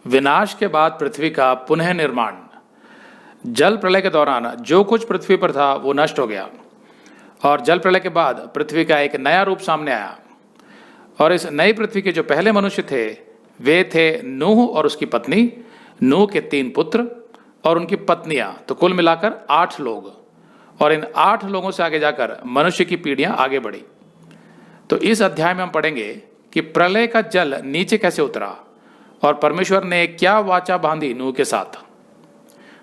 विनाश के बाद पृथ्वी का पुनः निर्माण। जल प्रलय के दौरान जो कुछ पृथ्वी पर था वो नष्ट हो गया और जल प्रलय के बाद पृथ्वी का एक नया रूप सामने आया। और इस नई पृथ्वी के जो पहले मनुष्य थे वे थे नूह और उसकी पत्नी, नूह के 3 पुत्र और उनकी पत्नियां, तो कुल मिलाकर 8 लोग। और इन 8 लोगों से आगे जाकर मनुष्य की पीढ़ियां आगे बढ़ी। तो इस अध्याय में हम पढ़ेंगे कि प्रलय का जल नीचे कैसे उतरा और परमेश्वर ने क्या वाचा बांधी नूह के साथ।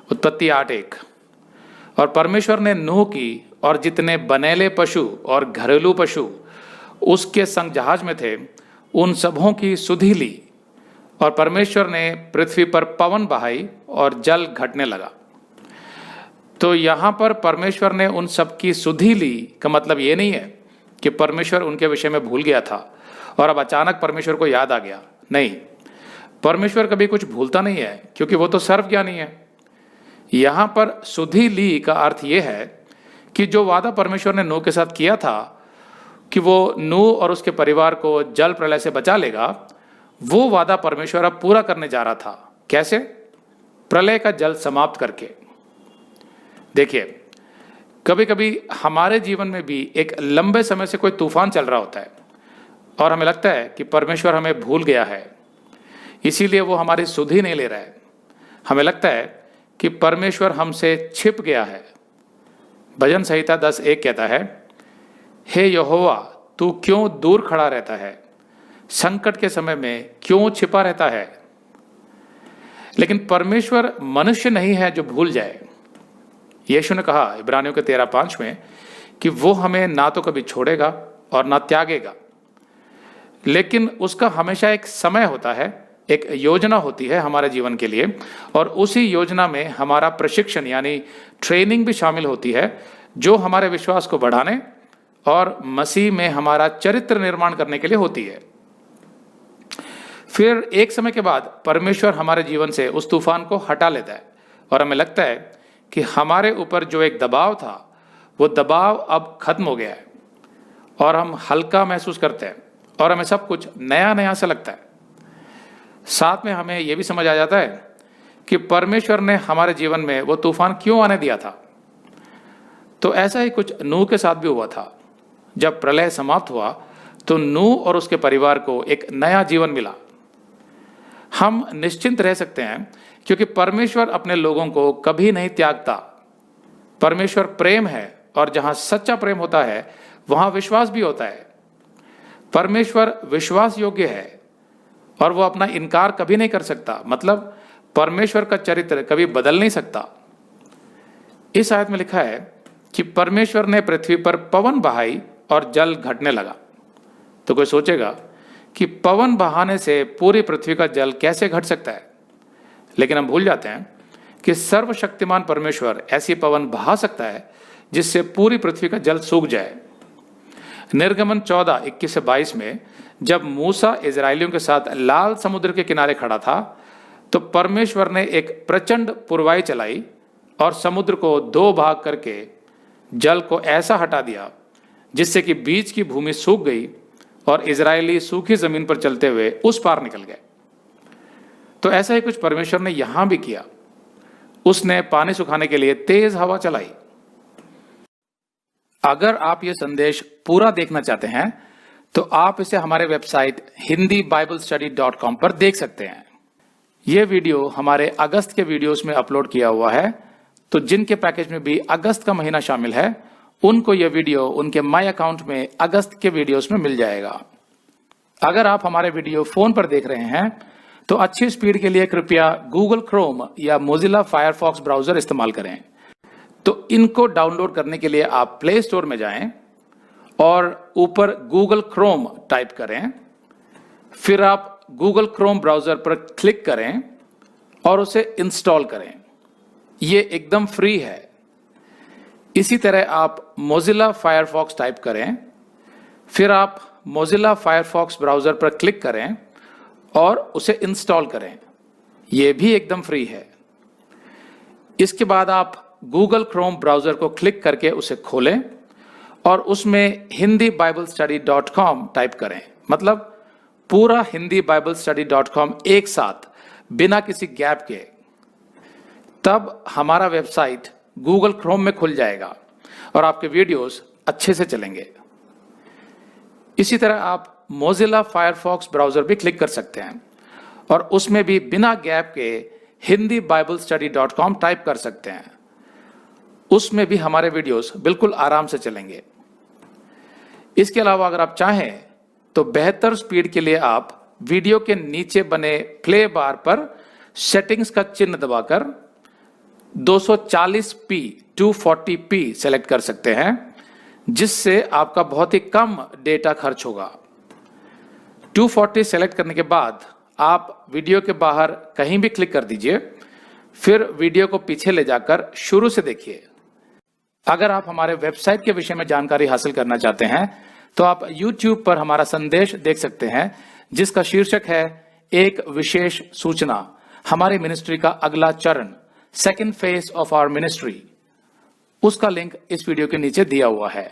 उत्पत्ति 8:1। और परमेश्वर ने नूह की और जितने बनेले पशु और घरेलू पशु उसके संग जहाज में थे उन सबों की सुधि ली, और परमेश्वर ने पृथ्वी पर पवन बहाई और जल घटने लगा। तो यहां पर परमेश्वर ने उन सब की सुधि ली का मतलब ये नहीं है कि परमेश्वर उनके विषय में भूल गया था और अब अचानक परमेश्वर को याद आ गया। नहीं, परमेश्वर कभी कुछ भूलता नहीं है क्योंकि वो तो सर्वज्ञानी है। यहां पर सुधि ली का अर्थ यह है कि जो वादा परमेश्वर ने नूह के साथ किया था कि वो नूह और उसके परिवार को जल प्रलय से बचा लेगा, वो वादा परमेश्वर अब पूरा करने जा रहा था। कैसे? प्रलय का जल समाप्त करके। देखिए, कभी कभी हमारे जीवन में भी एक लंबे समय से कोई तूफान चल रहा होता है और हमें लगता है कि परमेश्वर हमें भूल गया है, इसीलिए वो हमारी सुधि नहीं ले रहा है। हमें लगता है कि परमेश्वर हमसे छिप गया है। भजन संहिता 10:1 कहता है, हे यहोवा तू क्यों दूर खड़ा रहता है, संकट के समय में क्यों छिपा रहता है। लेकिन परमेश्वर मनुष्य नहीं है जो भूल जाए। यीशु ने कहा इब्रानियों के 13:5 में कि वो हमें ना तो कभी छोड़ेगा और ना त्यागेगा, लेकिन उसका हमेशा एक समय होता है, एक योजना होती है हमारे जीवन के लिए, और उसी योजना में हमारा प्रशिक्षण यानी ट्रेनिंग भी शामिल होती है जो हमारे विश्वास को बढ़ाने और मसीह में हमारा चरित्र निर्माण करने के लिए होती है। फिर एक समय के बाद परमेश्वर हमारे जीवन से उस तूफान को हटा लेता है और हमें लगता है कि हमारे ऊपर जो एक दबाव था वो दबाव अब खत्म हो गया है और हम हल्का महसूस करते हैं और हमें सब कुछ नया नया सा लगता है। साथ में हमें यह भी समझ आ जाता है कि परमेश्वर ने हमारे जीवन में वो तूफान क्यों आने दिया था। तो ऐसा ही कुछ नूह के साथ भी हुआ था। जब प्रलय समाप्त हुआ तो नूह और उसके परिवार को एक नया जीवन मिला। हम निश्चिंत रह सकते हैं क्योंकि परमेश्वर अपने लोगों को कभी नहीं त्यागता। परमेश्वर प्रेम है और जहां सच्चा प्रेम होता है वहां विश्वास भी होता है। परमेश्वर विश्वास योग्य है और वो अपना इनकार कभी नहीं कर सकता। मतलब परमेश्वर का चरित्र कभी बदल नहीं सकता। इस आयत में लिखा है कि परमेश्वर ने पृथ्वी पर पवन बहाई और जल घटने लगा। तो कोई सोचेगा कि पवन बहाने से पूरी पृथ्वी का जल कैसे घट सकता है, लेकिन हम भूल जाते हैं कि सर्वशक्तिमान परमेश्वर ऐसी पवन बहा सकता है जिससे पूरी पृथ्वी का जल सूख जाए। निर्गमन 14:21-22 में जब मूसा इजरायलियों के साथ लाल समुद्र के किनारे खड़ा था तो परमेश्वर ने एक प्रचंड पुरवाई चलाई और समुद्र को 2 भाग करके जल को ऐसा हटा दिया जिससे कि बीच की भूमि सूख गई और इजरायली सूखी जमीन पर चलते हुए उस पार निकल गए। तो ऐसा ही कुछ परमेश्वर ने यहां भी किया। उसने पानी सुखाने के लिए तेज हवा चलाई। अगर आप ये संदेश पूरा देखना चाहते हैं तो आप इसे हमारे वेबसाइट hindiBiblestudy.com पर देख सकते हैं। यह वीडियो हमारे अगस्त के वीडियोस में अपलोड किया हुआ है, तो जिनके पैकेज में भी अगस्त का महीना शामिल है उनको यह वीडियो उनके माई अकाउंट में अगस्त के वीडियोस में मिल जाएगा। अगर आप हमारे वीडियो फोन पर देख रहे हैं तो अच्छी स्पीड के लिए कृपया गूगल क्रोम या मोजिला फायरफॉक्स ब्राउजर इस्तेमाल करें। तो इनको डाउनलोड करने के लिए आप प्ले स्टोर में जाएं और ऊपर गूगल क्रोम टाइप करें, फिर आप गूगल क्रोम ब्राउजर पर क्लिक करें और उसे इंस्टॉल करें। ये एकदम फ्री है। इसी तरह आप मोजिला फायरफॉक्स टाइप करें, फिर आप मोजिला फायरफॉक्स ब्राउजर पर क्लिक करें और उसे इंस्टॉल करें। यह भी एकदम फ्री है। इसके बाद आप गूगल क्रोम ब्राउजर को क्लिक करके उसे खोलें और उसमें hindiBiblestudy.com टाइप करें। मतलब पूरा hindiBiblestudy.com एक साथ बिना किसी गैप के, तब हमारा वेबसाइट गूगल क्रोम में खुल जाएगा और आपके वीडियोस अच्छे से चलेंगे। इसी तरह आप मोजिला फायरफॉक्स ब्राउजर भी क्लिक कर सकते हैं और उसमें भी बिना गैप के hindiBiblestudy.com टाइप कर सकते हैं। उसमें भी हमारे वीडियोस बिल्कुल आराम से चलेंगे। इसके अलावा अगर आप चाहें तो बेहतर स्पीड के लिए आप वीडियो के नीचे बने प्ले बार पर सेटिंग्स का चिन्ह दबाकर 240p 240p सेलेक्ट कर सकते हैं, जिससे आपका बहुत ही कम डेटा खर्च होगा। 240 सेलेक्ट करने के बाद आप वीडियो के बाहर कहीं भी क्लिक कर दीजिए, फिर वीडियो को पीछे ले जाकर शुरू से देखिए। अगर आप हमारे वेबसाइट के विषय में जानकारी हासिल करना चाहते हैं तो आप YouTube पर हमारा संदेश देख सकते हैं, जिसका शीर्षक है एक विशेष सूचना, हमारी मिनिस्ट्री का अगला चरण, second phase of our ministry. उसका लिंक इस वीडियो के नीचे दिया हुआ है।